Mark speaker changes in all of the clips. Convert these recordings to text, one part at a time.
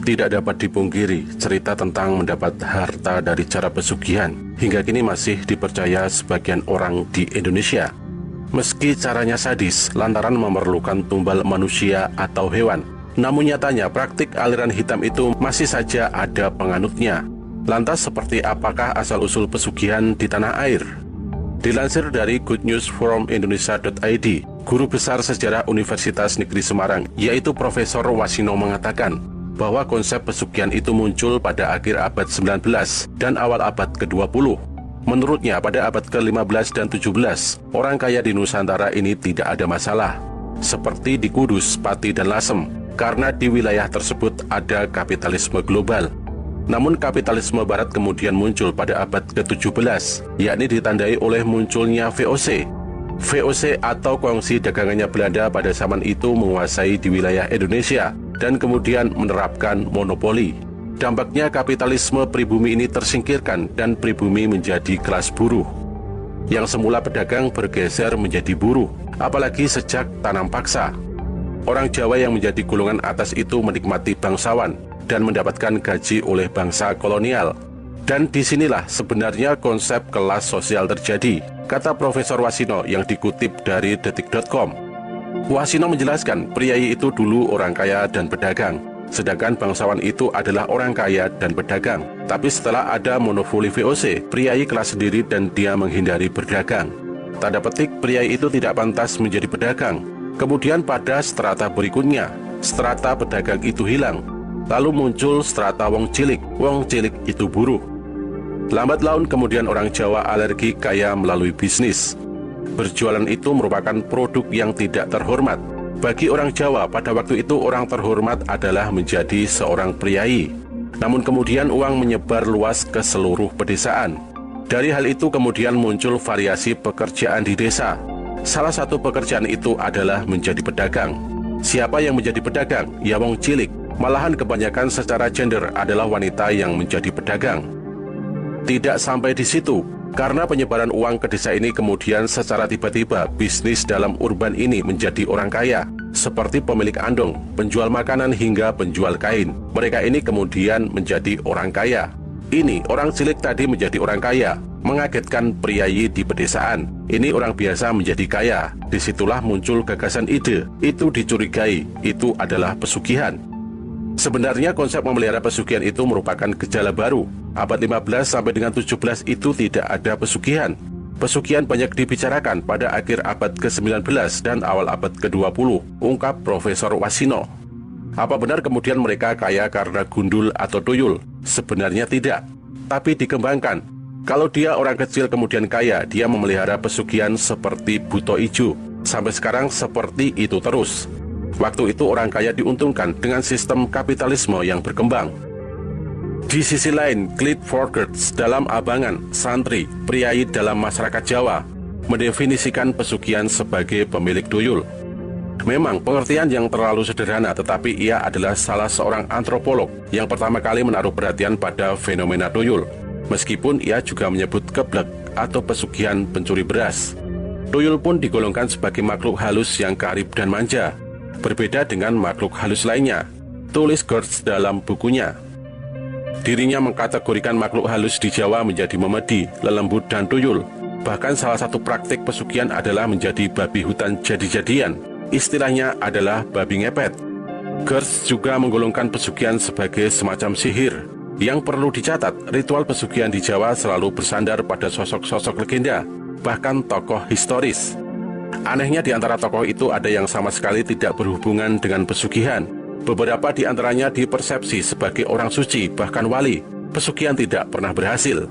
Speaker 1: Tidak dapat dipungkiri, cerita tentang mendapat harta dari cara pesugihan hingga kini masih dipercaya sebagian orang di Indonesia. Meski caranya sadis lantaran memerlukan tumbal manusia atau hewan, namun nyatanya praktik aliran hitam itu masih saja ada penganutnya. Lantas seperti apakah asal-usul pesugihan di tanah air? Dilansir dari goodnewsfromindonesia.id, guru besar sejarah Universitas Negeri Semarang, yaitu Profesor Wasino mengatakan bahwa konsep pesugihan itu muncul pada akhir abad 19 dan awal abad ke-20. Menurutnya pada abad ke-15 dan 17, orang kaya di Nusantara ini tidak ada masalah, seperti di Kudus, Pati, dan Lasem, karena di wilayah tersebut ada kapitalisme global. Namun kapitalisme barat kemudian muncul pada abad ke-17, yakni ditandai oleh munculnya VOC. VOC atau kongsi dagangannya Belanda pada zaman itu menguasai di wilayah Indonesia dan kemudian menerapkan monopoli. Dampaknya kapitalisme pribumi ini tersingkirkan dan pribumi menjadi kelas buruh. Yang semula pedagang bergeser menjadi buruh, apalagi sejak tanam paksa. Orang Jawa yang menjadi golongan atas itu menikmati bangsawan dan mendapatkan gaji oleh bangsa kolonial. Dan disinilah sebenarnya konsep kelas sosial terjadi, kata Profesor Wasino yang dikutip dari detik.com. Wasino menjelaskan, priai itu dulu orang kaya dan pedagang, sedangkan bangsawan itu adalah orang kaya dan pedagang. Tapi setelah ada monopoli VOC, priai kelas sendiri dan dia menghindari berdagang. Tanda petik, priai itu tidak pantas menjadi pedagang. Kemudian pada strata berikutnya, strata pedagang itu hilang. Lalu muncul strata wong cilik itu buruh. Lambat laun kemudian orang Jawa alergi kaya melalui bisnis. Berjualan itu merupakan produk yang tidak terhormat. Bagi orang Jawa pada waktu itu orang terhormat adalah menjadi seorang priai. Namun kemudian uang menyebar luas ke seluruh pedesaan. Dari hal itu kemudian muncul variasi pekerjaan di desa. Salah satu pekerjaan itu adalah menjadi pedagang. Siapa yang menjadi pedagang? Ya wong cilik. Malahan kebanyakan secara gender adalah wanita yang menjadi pedagang. Tidak sampai di situ, karena penyebaran uang ke desa ini kemudian secara tiba-tiba bisnis dalam urban ini menjadi orang kaya, seperti pemilik andong, penjual makanan hingga penjual kain. Mereka ini kemudian menjadi orang kaya. Ini orang cilik tadi menjadi orang kaya, mengagetkan priayi di pedesaan. Ini orang biasa menjadi kaya. Disitulah muncul gagasan ide, itu dicurigai, itu adalah pesugihan. Sebenarnya konsep memelihara pesugihan itu merupakan gejala baru. Abad 15 sampai dengan 17 itu tidak ada pesugihan. Pesugihan banyak dibicarakan pada akhir abad ke-19 dan awal abad ke-20, ungkap Profesor Wasino. Apa benar kemudian mereka kaya karena gundul atau tuyul? Sebenarnya tidak, tapi dikembangkan. Kalau dia orang kecil kemudian kaya, dia memelihara pesugihan seperti buto ijo. Sampai sekarang seperti itu terus. Waktu itu orang kaya diuntungkan dengan sistem kapitalisme yang berkembang. Di sisi lain, Clifford Geertz dalam Abangan, Santri, Priai dalam Masyarakat Jawa mendefinisikan pesugihan sebagai pemilik tuyul. Memang pengertian yang terlalu sederhana, tetapi ia adalah salah seorang antropolog yang pertama kali menaruh perhatian pada fenomena tuyul. Meskipun ia juga menyebut keblek atau pesugihan pencuri beras. Tuyul pun digolongkan sebagai makhluk halus yang karib dan manja, berbeda dengan makhluk halus lainnya, tulis Geertz dalam bukunya. Dirinya mengkategorikan makhluk halus di Jawa menjadi memedi, lelembut, dan tuyul. Bahkan salah satu praktik pesugihan adalah menjadi babi hutan jadi-jadian. Istilahnya adalah babi ngepet. Geertz juga menggolongkan pesugihan sebagai semacam sihir. Yang perlu dicatat, ritual pesugihan di Jawa selalu bersandar pada sosok-sosok legenda, bahkan tokoh historis. Anehnya di antara tokoh itu ada yang sama sekali tidak berhubungan dengan pesugihan. Beberapa di antaranya dipersepsi sebagai orang suci, bahkan wali. Pesugihan tidak pernah berhasil.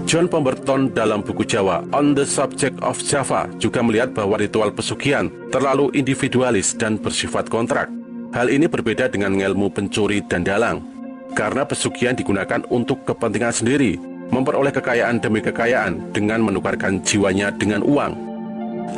Speaker 1: John Pemberton dalam buku Jawa, On the Subject of Java, juga melihat bahwa ritual pesugihan terlalu individualis dan bersifat kontrak. Hal ini berbeda dengan ilmu pencuri dan dalang. Karena pesugihan digunakan untuk kepentingan sendiri, memperoleh kekayaan demi kekayaan dengan menukarkan jiwanya dengan uang.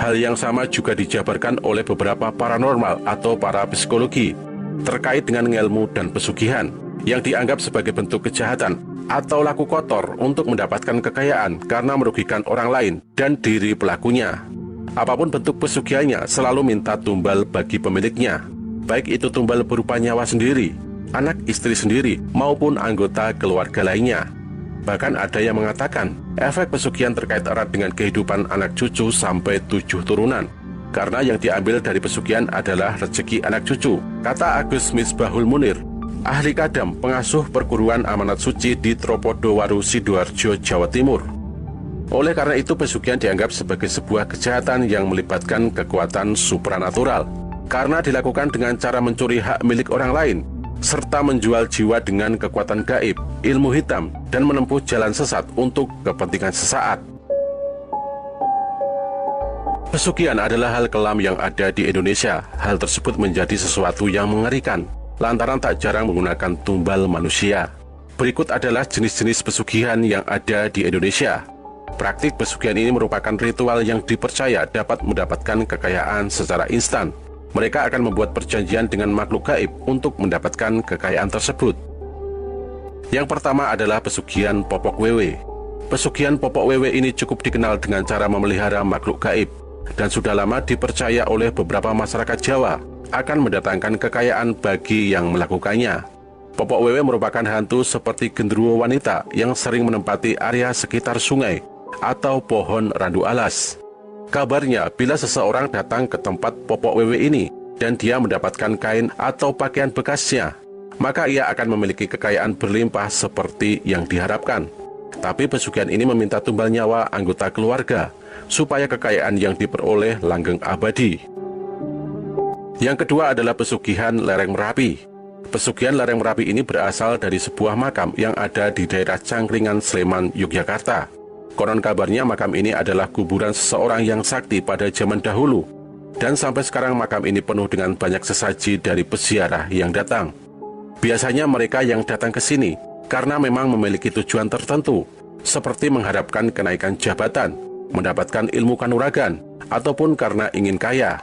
Speaker 1: Hal yang sama juga dijabarkan oleh beberapa paranormal atau para psikologi terkait dengan ilmu dan pesugihan yang dianggap sebagai bentuk kejahatan atau laku kotor untuk mendapatkan kekayaan karena merugikan orang lain dan diri pelakunya. Apapun bentuk pesugihannya selalu minta tumbal bagi pemiliknya, baik itu tumbal berupa nyawa sendiri, anak istri sendiri, maupun anggota keluarga lainnya. Bahkan ada yang mengatakan, efek pesugihan terkait erat dengan kehidupan anak cucu sampai 7 turunan. Karena yang diambil dari pesugihan adalah rezeki anak cucu, kata Agus Misbahul Munir, ahli kadam pengasuh perguruan amanat suci di Tropodowaru, Sidoarjo, Jawa Timur. Oleh karena itu, pesugihan dianggap sebagai sebuah kejahatan yang melibatkan kekuatan supranatural, karena dilakukan dengan cara mencuri hak milik orang lain, serta menjual jiwa dengan kekuatan gaib, ilmu hitam, dan menempuh jalan sesat untuk kepentingan sesaat. Pesugihan adalah hal kelam yang ada di Indonesia. Hal tersebut menjadi sesuatu yang mengerikan, lantaran tak jarang menggunakan tumbal manusia. Berikut adalah jenis-jenis pesugihan yang ada di Indonesia. Praktik pesugihan ini merupakan ritual yang dipercaya dapat mendapatkan kekayaan secara instan. Mereka akan membuat perjanjian dengan makhluk gaib untuk mendapatkan kekayaan tersebut. Yang pertama adalah pesugihan popok wewe. Pesugihan popok wewe ini cukup dikenal dengan cara memelihara makhluk gaib, dan sudah lama dipercaya oleh beberapa masyarakat Jawa akan mendatangkan kekayaan bagi yang melakukannya. Popok wewe merupakan hantu seperti genderuwo wanita yang sering menempati area sekitar sungai atau pohon randu alas. Kabarnya, bila seseorang datang ke tempat popok wewe ini dan dia mendapatkan kain atau pakaian bekasnya, maka ia akan memiliki kekayaan berlimpah seperti yang diharapkan. Tapi pesugihan ini meminta tumbal nyawa anggota keluarga supaya kekayaan yang diperoleh langgeng abadi. Yang kedua adalah pesugihan lereng Merapi. Pesugihan lereng Merapi ini berasal dari sebuah makam yang ada di daerah Cangkringan, Sleman, Yogyakarta. Konon kabarnya makam ini adalah kuburan seseorang yang sakti pada zaman dahulu, dan sampai sekarang makam ini penuh dengan banyak sesaji dari peziarah yang datang. Biasanya mereka yang datang ke sini karena memang memiliki tujuan tertentu, seperti mengharapkan kenaikan jabatan, mendapatkan ilmu kanuragan, ataupun karena ingin kaya.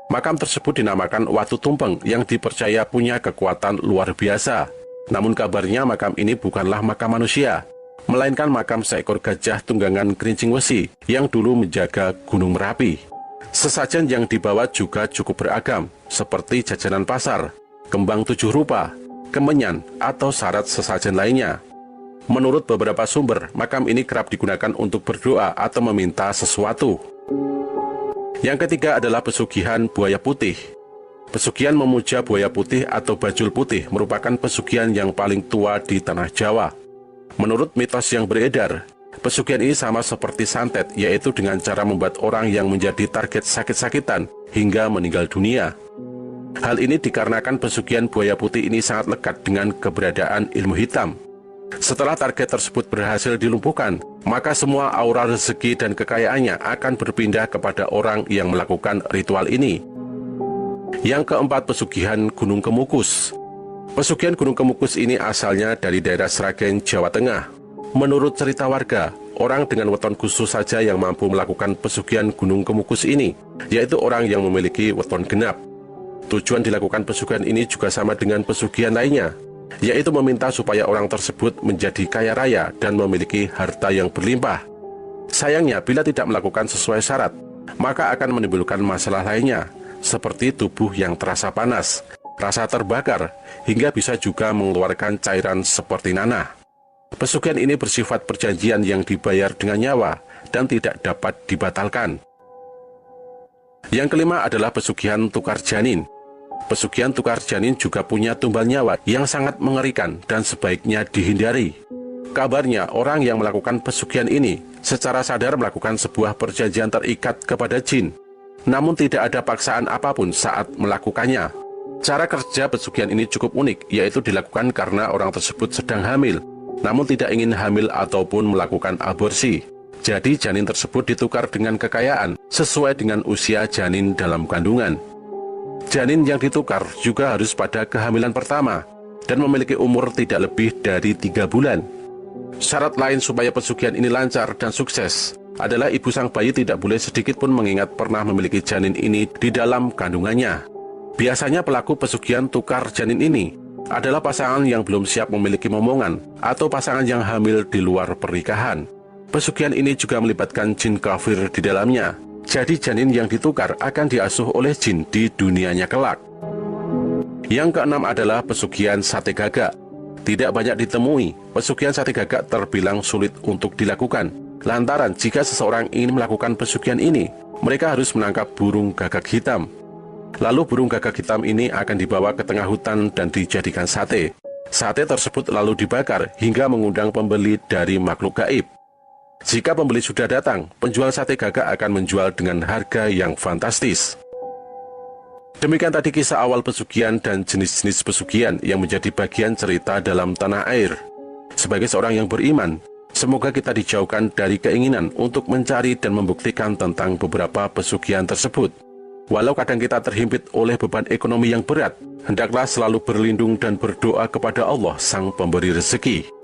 Speaker 1: Makam tersebut dinamakan Watu Tumpeng yang dipercaya punya kekuatan luar biasa. Namun kabarnya makam ini bukanlah makam manusia, melainkan makam seekor gajah tunggangan kerincing wesi yang dulu menjaga Gunung Merapi. Sesajen yang dibawa juga cukup beragam, seperti jajanan pasar, kembang 7 rupa, kemenyan, atau syarat sesajen lainnya. Menurut beberapa sumber, makam ini kerap digunakan untuk berdoa atau meminta sesuatu. Yang ketiga adalah pesugihan buaya putih. Pesugihan memuja buaya putih atau bajul putih merupakan pesugihan yang paling tua di tanah Jawa. Menurut mitos yang beredar, pesugihan ini sama seperti santet, yaitu dengan cara membuat orang yang menjadi target sakit-sakitan hingga meninggal dunia. Hal ini dikarenakan pesugihan buaya putih ini sangat lekat dengan keberadaan ilmu hitam. Setelah target tersebut berhasil dilumpuhkan, maka semua aura rezeki dan kekayaannya akan berpindah kepada orang yang melakukan ritual ini. Yang keempat, pesugihan Gunung Kemukus. Pesugihan Gunung Kemukus ini asalnya dari daerah Sragen, Jawa Tengah. Menurut cerita warga, orang dengan weton khusus saja yang mampu melakukan pesugihan Gunung Kemukus ini, yaitu orang yang memiliki weton genap. Tujuan dilakukan pesugihan ini juga sama dengan pesugihan lainnya, yaitu meminta supaya orang tersebut menjadi kaya raya dan memiliki harta yang berlimpah. Sayangnya, bila tidak melakukan sesuai syarat, maka akan menimbulkan masalah lainnya, seperti tubuh yang terasa panas, rasa terbakar, hingga bisa juga mengeluarkan cairan seperti nanah. Pesugihan ini bersifat perjanjian yang dibayar dengan nyawa dan tidak dapat dibatalkan. Yang kelima adalah pesugihan tukar janin. Pesugihan tukar janin juga punya tumbal nyawa yang sangat mengerikan dan sebaiknya dihindari. Kabarnya, orang yang melakukan pesugihan ini secara sadar melakukan sebuah perjanjian terikat kepada jin, namun tidak ada paksaan apapun saat melakukannya. Cara kerja pesugihan ini cukup unik, yaitu dilakukan karena orang tersebut sedang hamil, namun tidak ingin hamil ataupun melakukan aborsi. Jadi janin tersebut ditukar dengan kekayaan sesuai dengan usia janin dalam kandungan. Janin yang ditukar juga harus pada kehamilan pertama dan memiliki umur tidak lebih dari 3 bulan. Syarat lain supaya pesugihan ini lancar dan sukses adalah ibu sang bayi tidak boleh sedikit pun mengingat pernah memiliki janin ini di dalam kandungannya. Biasanya pelaku pesugihan tukar janin ini adalah pasangan yang belum siap memiliki momongan atau pasangan yang hamil di luar pernikahan. Pesugihan ini juga melibatkan jin kafir di dalamnya. Jadi janin yang ditukar akan diasuh oleh jin di dunianya kelak. Yang keenam adalah pesugihan sate gagak. Tidak banyak ditemui, pesugihan sate gagak terbilang sulit untuk dilakukan. Lantaran jika seseorang ingin melakukan pesugihan ini, mereka harus menangkap burung gagak hitam. Lalu burung gagak hitam ini akan dibawa ke tengah hutan dan dijadikan sate. Sate tersebut lalu dibakar hingga mengundang pembeli dari makhluk gaib. Jika pembeli sudah datang, penjual sate gagak akan menjual dengan harga yang fantastis. Demikian tadi kisah awal pesugihan dan jenis-jenis pesugihan yang menjadi bagian cerita dalam tanah air. Sebagai seorang yang beriman, semoga kita dijauhkan dari keinginan untuk mencari dan membuktikan tentang beberapa pesugihan tersebut. Walau kadang kita terhimpit oleh beban ekonomi yang berat, hendaklah selalu berlindung dan berdoa kepada Allah Sang Pemberi Rezeki.